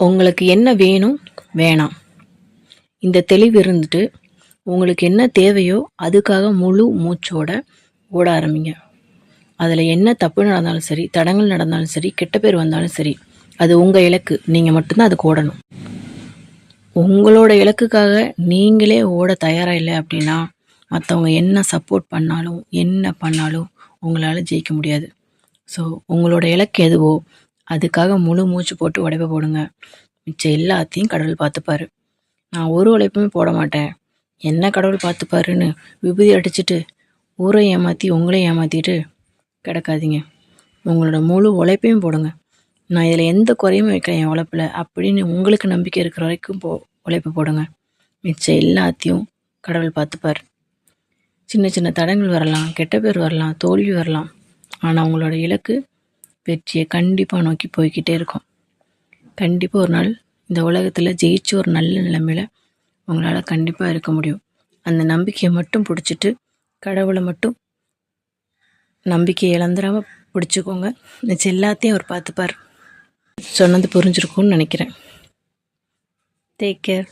உங்களுக்கு என்ன வேணும் வேணாம் இந்த தெளிவு இருந்துட்டு உங்களுக்கு என்ன தேவையோ அதுக்காக முழு மூச்சோட ஓட ஆரம்பிங்க. அதில் என்ன தப்பு நடந்தாலும் சரி, தடங்கள் நடந்தாலும் சரி, கெட்ட பேர் வந்தாலும் சரி, அது உங்கள் இலக்கு. நீங்கள் மட்டும்தான் அதுக்கு ஓடணும். உங்களோட இலக்குக்காக நீங்களே ஓட தயாராக இல்லை அப்படின்னா மற்றவங்க என்ன சப்போர்ட் பண்ணாலும் என்ன பண்ணாலும் உங்களால் ஜெயிக்க முடியாது. ஸோ உங்களோட இலக்கு எதுவோ அதுக்காக முழு மூச்சு போட்டு உழைப்ப போடுங்க. மிச்சம் எல்லாத்தையும் கடவுள் பார்த்துப்பாரு. நான் ஒரு உழைப்புமே போட மாட்டேன், என்ன கடவுள் பார்த்துப்பாருன்னு விபூதி அடிச்சுட்டு ஊரை ஏமாற்றி உங்களையும் ஏமாற்றிட்டு கிடக்காதீங்க. உங்களோட முழு உழைப்பையும் போடுங்க. நான் இதில் எந்த குறையுமே வைக்கிறேன் என் உழைப்பில் அப்படின்னு உங்களுக்கு நம்பிக்கை இருக்கிற வரைக்கும் உழைப்பு போடுங்க. மிச்சம் எல்லாத்தையும் கடவுள் பார்த்துப்பார். சின்ன சின்ன தடங்கள் வரலாம், கெட்ட பேர் வரலாம், தோல்வி வரலாம். ஆனால் உங்களோட இலக்கு வெற்றியை கண்டிப்பாக நோக்கி போய்கிட்டே இருக்கும். கண்டிப்பாக ஒரு நாள் இந்த உலகத்தில் ஜெயிச்சு ஒரு நல்ல நிலைமையில் உங்களால் கண்டிப்பாக இருக்க முடியும். அந்த நம்பிக்கையை மட்டும் பிடிச்சிட்டு கடவுளை மட்டும் நம்பிக்கை இழந்துடாமல் பிடிச்சிக்கோங்க. மிச்சம் எல்லாத்தையும் அவர் பார்த்துப்பார். சொன்னது புரிஞ்சிருக்கும்னு நினைக்கிறேன். Take care.